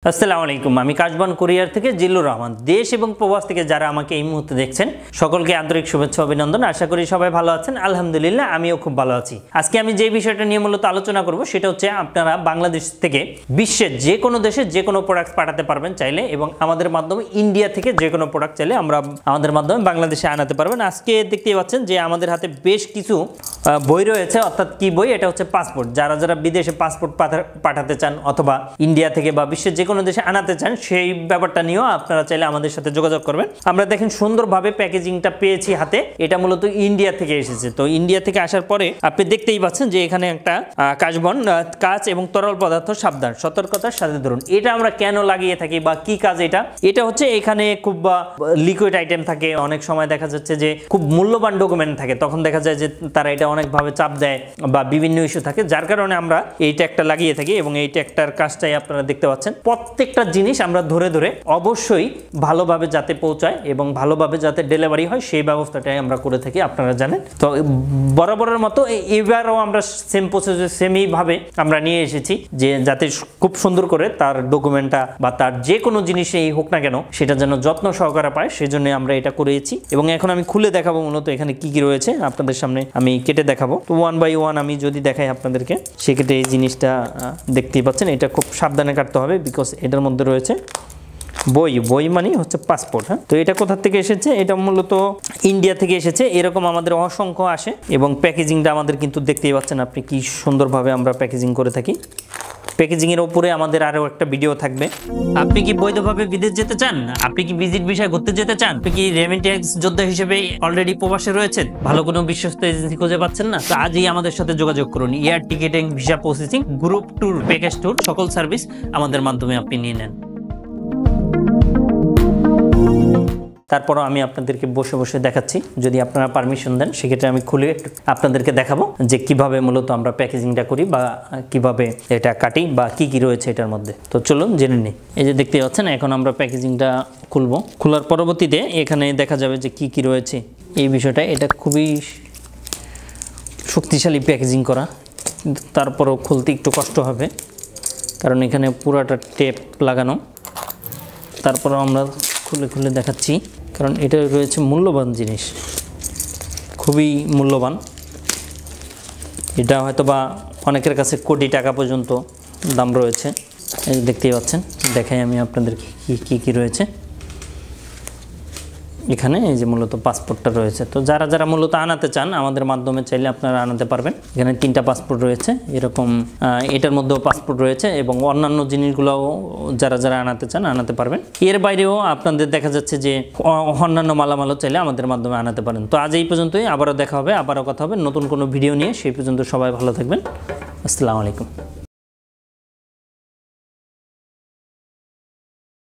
আসসালামু আলাইকুম আমি কাশবন কুরিয়ার থেকে জিল্লুর রহমান দেশ এবং প্রবাস থেকে যারা আমাকে এই মুহূর্তে দেখছেন সকলকে আন্তরিক শুভেচ্ছা অভিনন্দন আশা করি সবাই ভালো আছেন আলহামদুলিল্লাহ আমিও খুব ভালো আছি আজকে আমি যে বিষয়টা নিয়ে মূলত আলোচনা করব সেটা হচ্ছে আপনারা বাংলাদেশ থেকে বিশ্বের যে কোনো দেশে যে কোনো প্রোডাক্ট পাঠাতে পারবেন চাইলে এবং আমাদের মাধ্যমে ইন্ডিয়া থেকে যে কোনো প্রোডাক্ট চাইলে আমরা আমাদের মাধ্যমে বাংলাদেশে আনাতে পারবেন আজকে দেখতেই পাচ্ছেন যে আমাদের হাতে বেশ কিছু বই রয়েছে অর্থাৎ কি বই এটা হচ্ছে পাসপোর্ট যারা যারা বিদেশে পাসপোর্ট পাঠাতে চান অথবা ইন্ডিয়া থেকে বা বিশ্বের যে কোনো দেশে আনাতে চান সেই ব্যাপারটা নিয়েও আপনারা চাইলে আমাদের সাথে যোগাযোগ করবেন আমরা দেখেন সুন্দরভাবে প্যাকেজিংটা পেয়েছি হাতে এটা মূলত ইন্ডিয়া থেকে এসেছে তো ইন্ডিয়া থেকে আসার পরে আপনি দেখতেই পাচ্ছেন যে এখানে একটা কাশবন কাঁচ এবং তরল পদার্থ সাবধান সতর্কতার সাথে ধরুন এটা আমরা কেন লাগিয়ে থাকি বা কি কাজ এটা হচ্ছে এখানে খুব লিকুইড আইটেম থাকে অনেক সময় দেখা যাচ্ছে যে খুব মূল্যবান ডকুমেন্ট থাকে তখন দেখা যায় যে তারা এটা অনেকভাবে চাপ দেয় বা বিভিন্ন ইস্যু থাকে যার কারণে আমরা এইটা একটা লাগিয়ে থাকি এবং এইটা একটার কাজটাই আপনারা দেখতে পাচ্ছেন প্রত্যেকটা জিনিস আমরা ধরে ধরে অবশ্যই ভালোভাবে যাতে পৌঁছায় এবং ভালোভাবে যাতে ডেলিভারি হয় সেই ব্যবস্থাটাই আমরা করে থাকি আপনারা জানেন তো বরাবরের মতো এবারও আমরা সেম প্রসেসে সেমই ভাবে আমরা নিয়ে এসেছি যে যাতে খুব সুন্দর করে তার ডকুমেন্টটা বা তার যে কোনো জিনিসই হোক না কেন সেটা যেন যত্ন সহকারে পায় সেজন্য আমরা এটা করেছি এবং এখন আমি খুলে দেখাবো মূলত এখানে কি কি রয়েছে আপনাদের সামনে আমি কেটে দেখাবো তো ওয়ান বাই ওয়ান আমি যদি দেখাই আপনাদেরকে সেক্ষেত্রে এই জিনিসটা দেখতেই পাচ্ছেন এটা খুব সাবধানে কাটতে হবে বিকজ এটার মধ্যে রয়েছে বই মানে হচ্ছে পাসপোর্ট হ্যাঁ তো এটা কোথা থেকে এসেছে এটা মূলত ইন্ডিয়া থেকে এসেছে এরকম আমাদের অসংখ্য আসে এবং প্যাকেজিংটা আমাদের কিন্তু দেখতেই পাচ্ছেন আপনি কি সুন্দরভাবে আমরা প্যাকেজিং করে থাকি প্যাকেজিং এর উপরে আমাদের আরো একটা ভিডিও থাকবে আপনি কি বৈধভাবে বিদেশ যেতে চান আপনি কি ভিজিট ভিসায় ঘুরতে যেতে চান আপনি কি রেমিটেন্স যোদ্ধা হিসেবে অলরেডি প্রবাসে রয়েছেন ভালো কোনো বিশ্বস্ত এজেন্সি খুঁজে পাচ্ছেন না তো আজই আমাদের সাথে যোগাযোগ করুন air ticketing visa processing group tour package tour সকল সার্ভিস আমাদের মাধ্যমে আপনি নিয়ে নেন তারপরও আমি আপনাদেরকে বসে বসে দেখাচ্ছি যদি আপনারা পারমিশন দেন সেক্ষেত্রে আমি খুলে আপনাদেরকে দেখাবো যে কিভাবে মূলত আমরা প্যাকেজিংটা করি বা কিভাবে এটা কাটি বা কি কি রয়েছে এটার মধ্যে তো চলুন জেনে নিই এই যে দেখতে পাচ্ছেন এখন আমরা প্যাকেজিংটা খুলবো খোলার পরবর্তীতে এখানে দেখা যাবে যে কি কি রয়েছে এই বিষয়টা এটা খুবই শক্তিশালী প্যাকেজিং করা কিন্তু তারপরও খুলতে একটু কষ্ট হবে কারণ এখানে পুরাটা টেপ লাগানো তারপরও আমরা খুলে খুলে দেখাচ্ছি কারণ এটা রয়েছে মূল্যবান জিনিস খুবই মূল্যবান এটা হয়তো বা অনেকের কাছে কোটি টাকা পর্যন্ত দাম রয়েছে এই দেখতেই পাচ্ছেন দেখাই আমি আপনাদেরকে কি রয়েছে এখানে এই যে মূলত পাসপোর্টটা রয়েছে তো যারা যারা মূলত আনাতে চান আমাদের মাধ্যমে চাইলে আপনারা আনাতে পারবেন এখানে 3টা পাসপোর্ট রয়েছে এরকম এটার মধ্যেও পাসপোর্ট রয়েছে এবং অন্যান্য জিনিসগুলোও যারা যারা আনাতে চান আনাতে পারবেন এর বাইরেও আপনাদের দেখা যাচ্ছে যে অন্যান্য মালামালও চাইলে আমাদের মাধ্যমে আনাতে পারেন তো আজ এই পর্যন্তই আবারও দেখা হবে আবারও কথা হবে নতুন কোনো ভিডিও নিয়ে সেই পর্যন্ত সবাই ভালো থাকবেন আসসালামু আলাইকুম